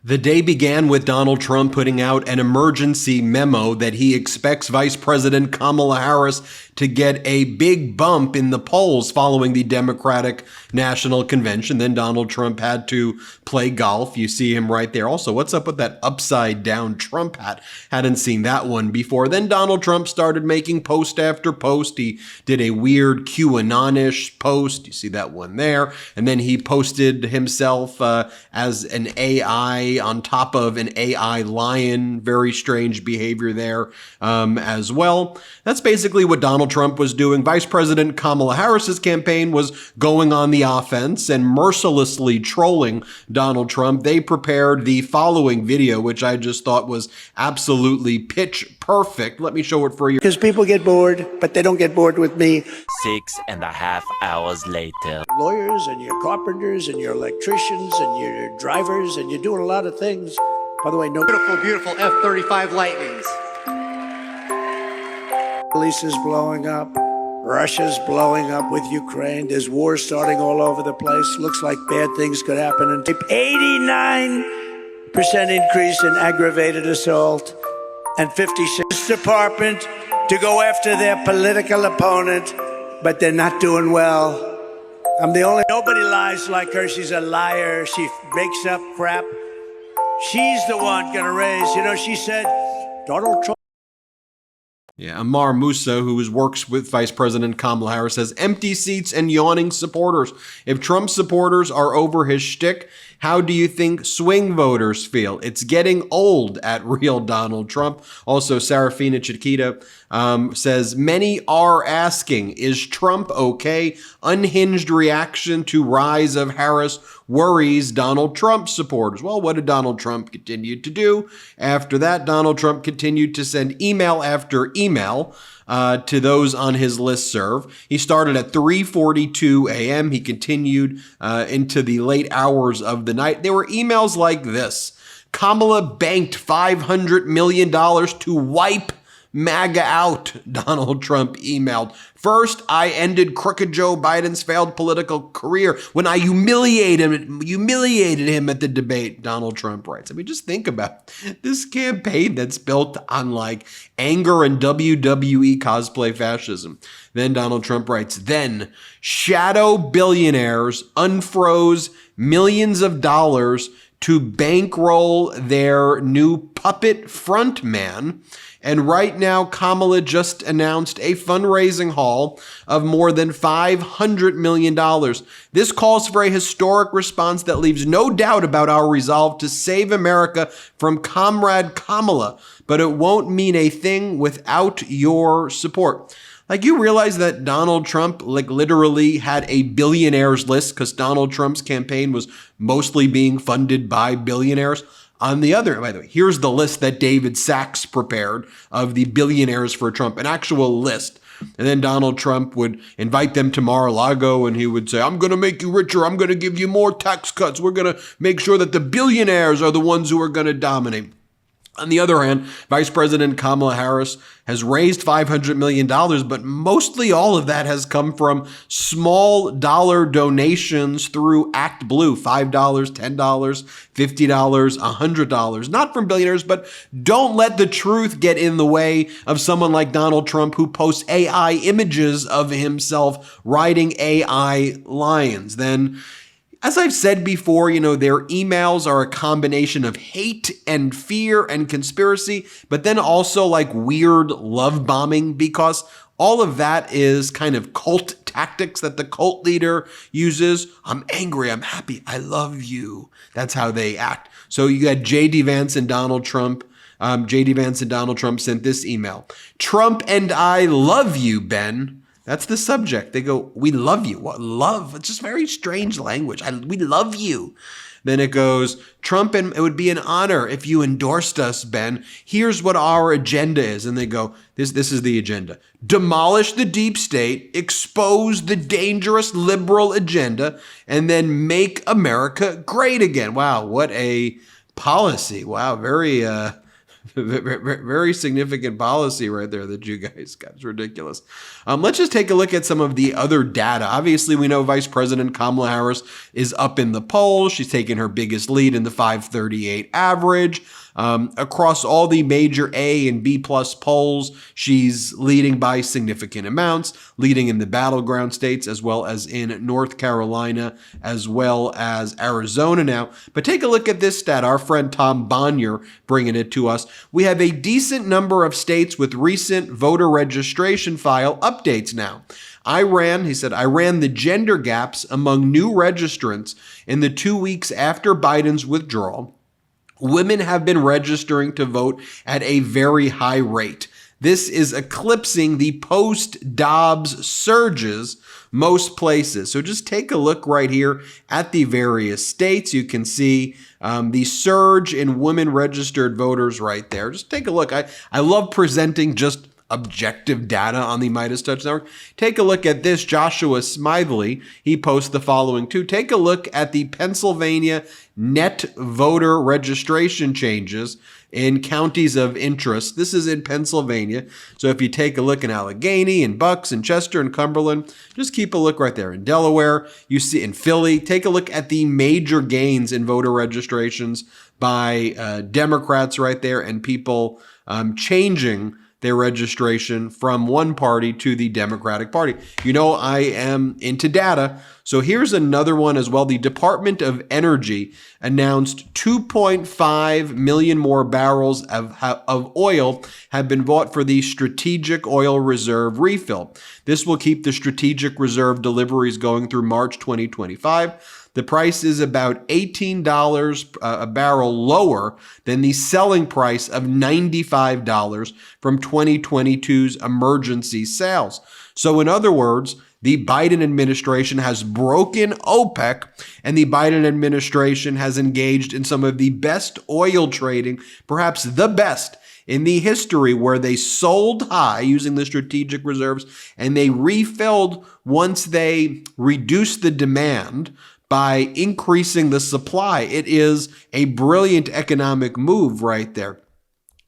The day began with Donald Trump putting out an emergency memo that he expects Vice President Kamala Harris to get a big bump in the polls following the Democratic National Convention. Then Donald Trump had to play golf. You see him right there. Also, what's up with that upside down Trump hat? Hadn't seen that one before. Then Donald Trump started making post after post. He did a weird QAnon-ish post. You see that one there. And then he posted himself as an AI on top of an AI lion. Very strange behavior there as well. That's basically what Donald Trump was doing. Vice President Kamala Harris's campaign was going on the offense and mercilessly trolling Donald Trump. They prepared the following video, which I just thought was absolutely pitch perfect. Let me show it for you. Because people get bored, but they don't get bored with me. 6.5 hours later. Lawyers and your carpenters and your electricians and your drivers, and you're doing a lot of things. By the way, no beautiful F-35 Lightnings. Lisa's blowing up. Russia's blowing up with Ukraine. There's wars starting all over the place. Looks like bad things could happen. And 89% increase in aggravated assault and 56% department to go after their political opponent, but they're not doing well. I'm the only, nobody lies like her. She's a liar. She makes up crap. She's the one gonna raise, she said, Donald Trump. Yeah, Amar Musa, who works with Vice President Kamala Harris, says empty seats and yawning supporters. If Trump supporters are over his shtick, how do you think swing voters feel? It's getting old at real Donald Trump. Also, Sarafina Chiquita says, many are asking, is Trump okay? Unhinged reaction to rise of Harris worries Donald Trump supporters. Well, what did Donald Trump continue to do? After that, Donald Trump continued to send email after email to those on his listserv. He started at 3:42 a.m. He continued into the late hours of the night. There were emails like this. Kamala banked $500 million to wipe MAGA out, Donald Trump emailed. First, I ended crooked Joe Biden's failed political career when I humiliated him at the debate, Donald Trump writes. I mean, just think about this campaign that's built on like anger and WWE cosplay fascism. Then Donald Trump writes, then shadow billionaires unfroze millions of dollars to bankroll their new puppet frontman. And right now, Kamala just announced a fundraising haul of more than $500 million. This calls for a historic response that leaves no doubt about our resolve to save America from Comrade Kamala, but it won't mean a thing without your support. Like, you realize that Donald Trump, literally had a billionaires list because Donald Trump's campaign was mostly being funded by billionaires. On the other, by the way, here's the list that David Sachs prepared of the billionaires for Trump, an actual list. And then Donald Trump would invite them to Mar-a-Lago and he would say, I'm going to make you richer. I'm going to give you more tax cuts. We're going to make sure that the billionaires are the ones who are going to dominate. On the other hand, Vice President Kamala Harris has raised $500 million, but mostly all of that has come from small dollar donations through Act Blue, $5, $10, $50, $100, not from billionaires, but don't let the truth get in the way of someone like Donald Trump who posts AI images of himself riding AI lions. Then, as I've said before, their emails are a combination of hate and fear and conspiracy, but then also like weird love bombing, because all of that is kind of cult tactics that the cult leader uses. I'm angry, I'm happy, I love you. That's how they act. So you got J.D. Vance and Donald Trump. J.D. Vance and Donald Trump sent this email. Trump and I love you, Ben. That's the subject. They go, we love you. What love? It's just very strange language. We love you. Then it goes, Trump, and it would be an honor if you endorsed us, Ben. Here's what our agenda is. And they go, this is the agenda. Demolish the deep state, expose the dangerous liberal agenda, and then make America great again. Wow, what a policy. Wow, very Very significant policy right there that you guys got. It's ridiculous. Let's just take a look at some of the other data. Obviously, we know Vice President Kamala Harris is up in the polls. She's taken her biggest lead in the 538 average. Across all the major A and B plus polls, she's leading by significant amounts, leading in the battleground states as well as in North Carolina as well as Arizona now. But take a look at this stat. Our friend Tom Bonnier bringing it to us. We have a decent number of states with recent voter registration file updates now. He said, I ran the gender gaps among new registrants in the 2 weeks after Biden's withdrawal. Women have been registering to vote at a very high rate. This is eclipsing the post-Dobbs surges most places. So just take a look right here at the various states. You can see the surge in women registered voters right there. Just take a look. I love presenting just objective data on the MeidasTouch network. Take a look at this. Joshua Smiley, he posts the following too. Take a look at the Pennsylvania net voter registration changes in counties of interest. This is in Pennsylvania. So if you take a look in Allegheny and Bucks and Chester and Cumberland, just keep a look right there. In Delaware, you see in Philly, take a look at the major gains in voter registrations by Democrats right there and people changing their registration from one party to the Democratic Party. You know, I am into data. So here's another one as well. The Department of Energy announced 2.5 million more barrels of oil have been bought for the Strategic Oil Reserve refill. This will keep the Strategic Reserve deliveries going through March 2025. The price is about $18 a barrel lower than the selling price of $95 from 2022's emergency sales. So in other words, the Biden administration has broken OPEC, and the Biden administration has engaged in some of the best oil trading, perhaps the best in the history, where they sold high using the strategic reserves and they refilled once they reduced the demand by increasing the supply. It is a brilliant economic move right there.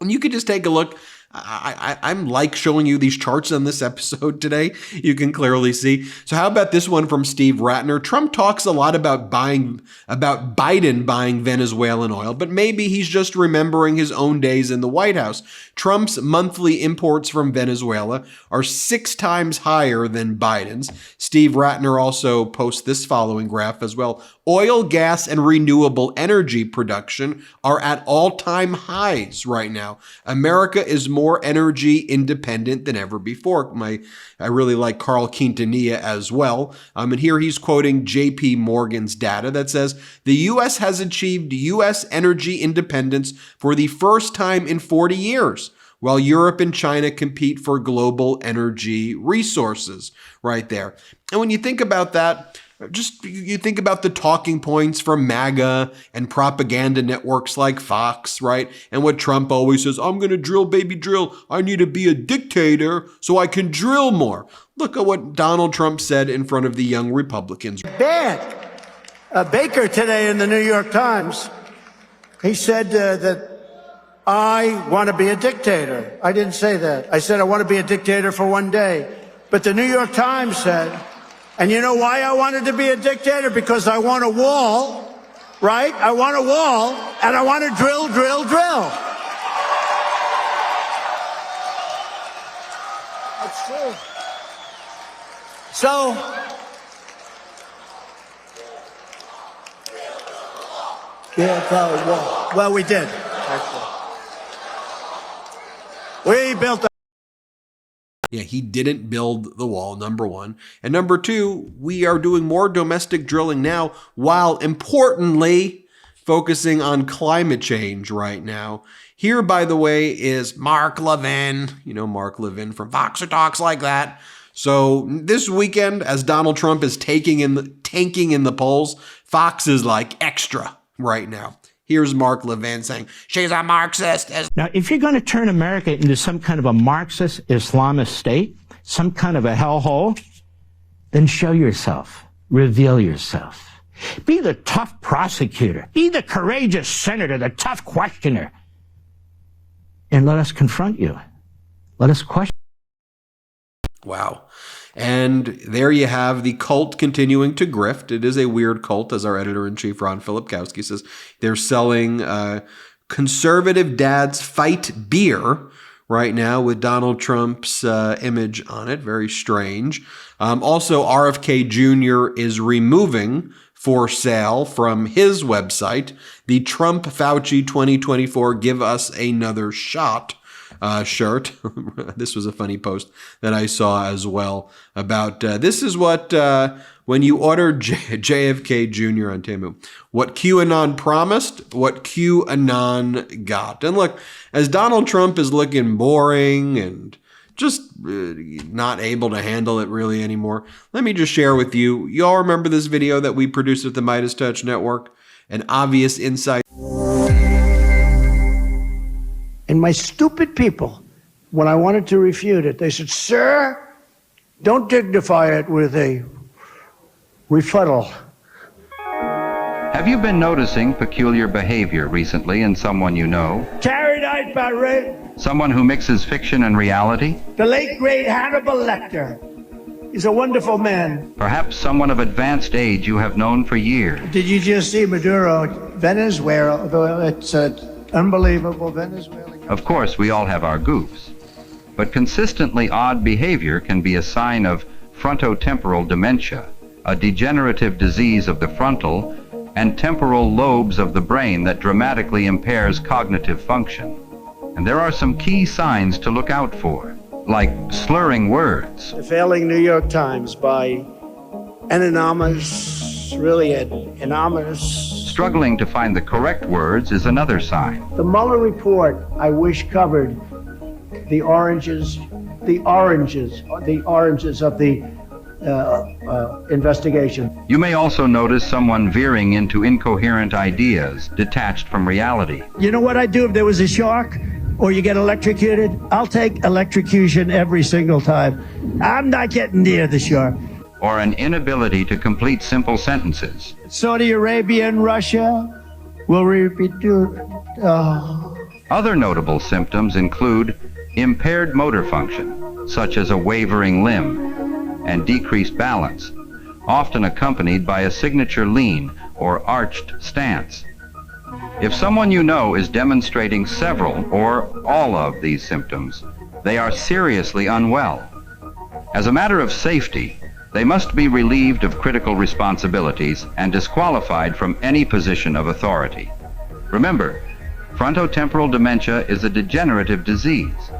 And you could just take a look. I'm like showing you these charts on this episode today. You can clearly see. So how about this one from Steve Ratner? Trump talks a lot about Biden buying Venezuelan oil, but maybe he's just remembering his own days in the White House. Trump's monthly imports from Venezuela are 6 times higher than Biden's. Steve Ratner also posts this following graph as well. Oil, gas, and renewable energy production are at all-time highs right now. America is more energy independent than ever before. I really like Carl Quintanilla as well. And here he's quoting JP Morgan's data that says the U.S. has achieved U.S. energy independence for the first time in 40 years, while Europe and China compete for global energy resources right there. And when you think about that, you think about the talking points from MAGA and propaganda networks like Fox, right? And what Trump always says, I'm going to drill, baby, drill. I need to be a dictator so I can drill more. Look at what Donald Trump said in front of the young Republicans. Bad. Baker today in the New York Times, he said that I want to be a dictator. I didn't say that. I said I want to be a dictator for one day. But the New York Times said, and you know why I wanted to be a dictator? Because I want a wall, right? I want a wall, and I want to drill, drill, drill. That's true. So, yeah, wall. Well, we did. We built a Yeah, he didn't build the wall, number one. And number two, we are doing more domestic drilling now, while importantly focusing on climate change right now. Here, by the way, is Mark Levin. You know Mark Levin from Fox or Talks Like That. So this weekend, as Donald Trump is tanking in the polls, Fox is like extra right now. Here's Mark Levin saying, she's a Marxist. Now, if you're going to turn America into some kind of a Marxist Islamist state, some kind of a hellhole, then show yourself. Reveal yourself. Be the tough prosecutor. Be the courageous senator, the tough questioner. and let us confront you. Let us question. Wow. And there you have the cult continuing to grift. It is a weird cult, as our editor-in-chief, Ron Filipkowski, says. They're selling conservative dads fight beer right now with Donald Trump's image on it. Very strange. Also, RFK Jr. is removing for sale from his website the Trump Fauci 2024 Give Us Another Shot shirt. This was a funny post that I saw as well about this is what when you ordered JFK Jr. on Temu, what QAnon promised, what QAnon got. And look, as Donald Trump is looking boring and just not able to handle it really anymore, let me just share with you. You all remember this video that we produced at the MeidasTouch Network? An obvious insight. And my stupid people, when I wanted to refute it, they said, sir, don't dignify it with a rebuttal. Have you been noticing peculiar behavior recently in someone you know? Carried out by Someone who mixes fiction and reality? the late, great Hannibal Lecter. He's a wonderful man. Perhaps someone of advanced age you have known for years. Did you just see Maduro, Venezuela? It's unbelievable, Venezuela. Of course, we all have our goofs. But consistently odd behavior can be a sign of frontotemporal dementia, a degenerative disease of the frontal and temporal lobes of the brain that dramatically impairs cognitive function. And there are some key signs to look out for, like slurring words, The failing New York Times by anonymous, really anonymous. struggling to find the correct words is another sign. The Mueller report, I wish, covered the oranges of the investigation. You may also notice someone veering into incoherent ideas, detached from reality. You know what I'd do if there was a shark or you get electrocuted? I'll take electrocution every single time. I'm not getting near the shark. Or an inability to complete simple sentences. Saudi Arabia and Russia will repeat. Other notable symptoms include impaired motor function, such as a wavering limb, and decreased balance, often accompanied by a signature lean or arched stance. If someone you know is demonstrating several or all of these symptoms, they are seriously unwell. As a matter of safety, they must be relieved of critical responsibilities and disqualified from any position of authority. Remember, frontotemporal dementia is a degenerative disease.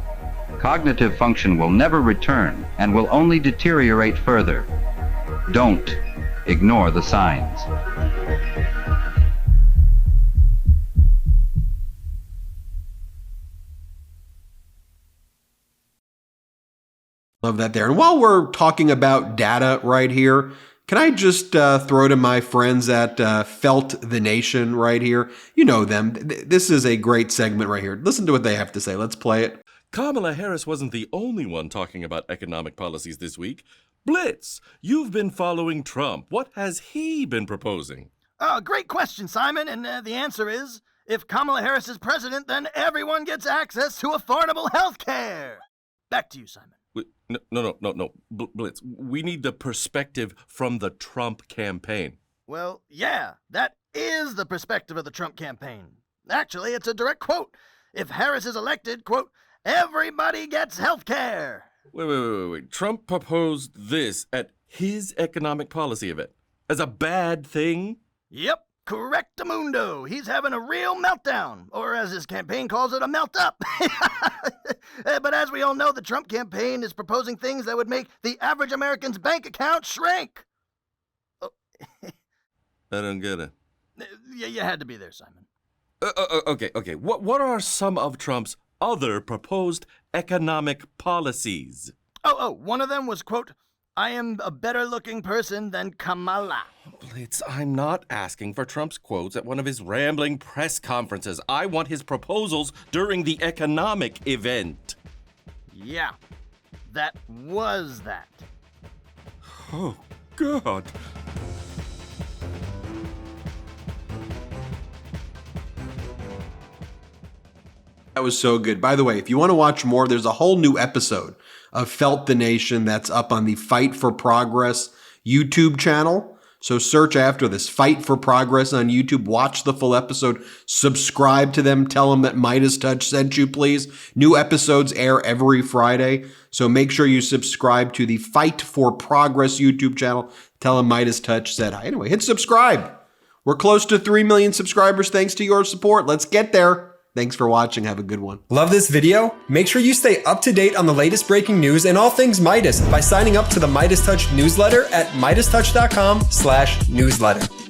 Cognitive function will never return and will only deteriorate further. Don't ignore the signs. Love that there. And while we're talking about data right here, can I just throw to my friends at Felt the Nation right here? You know them. This is a great segment right here. Listen to what they have to say. Let's play it. Kamala Harris wasn't the only one talking about economic policies this week. Blitz, you've been following Trump. What has he been proposing? Great question, Simon. And the answer is, if Kamala Harris is president, then everyone gets access to affordable health care. Back to you, Simon. No. Blitz, we need the perspective from the Trump campaign. Well, yeah, that is the perspective of the Trump campaign. Actually, it's a direct quote. If Harris is elected, quote, everybody gets health care. Wait. Trump proposed this at his economic policy event as a bad thing? Yep, correctamundo. He's having a real meltdown, or as his campaign calls it, a melt up. But as we all know, the Trump campaign is proposing things that would make the average American's bank account shrink. Oh. I don't get it. You had to be there, Simon. Okay. What are some of Trump's other proposed economic policies? One of them was, quote, I am a better looking person than Kamala. Blitz, I'm not asking for Trump's quotes at one of his rambling press conferences. I want his proposals during the economic event. Yeah, that was that. Oh, God. That was so good. By the way, if you want to watch more, there's a whole new episode of Felt the Nation that's up on the Fight for Progress YouTube channel. So search after this, Fight for Progress on YouTube. Watch the full episode. Subscribe to them. Tell them that MeidasTouch sent you, please. New episodes air every Friday. So make sure you subscribe to the Fight for Progress YouTube channel. Tell them MeidasTouch said hi. Anyway, hit subscribe. We're close to 3 million subscribers thanks to your support. Let's get there. Thanks for watching. Have a good one. Love this video? Make sure you stay up to date on the latest breaking news and all things Meidas by signing up to the MeidasTouch newsletter at MeidasTouch.com/newsletter.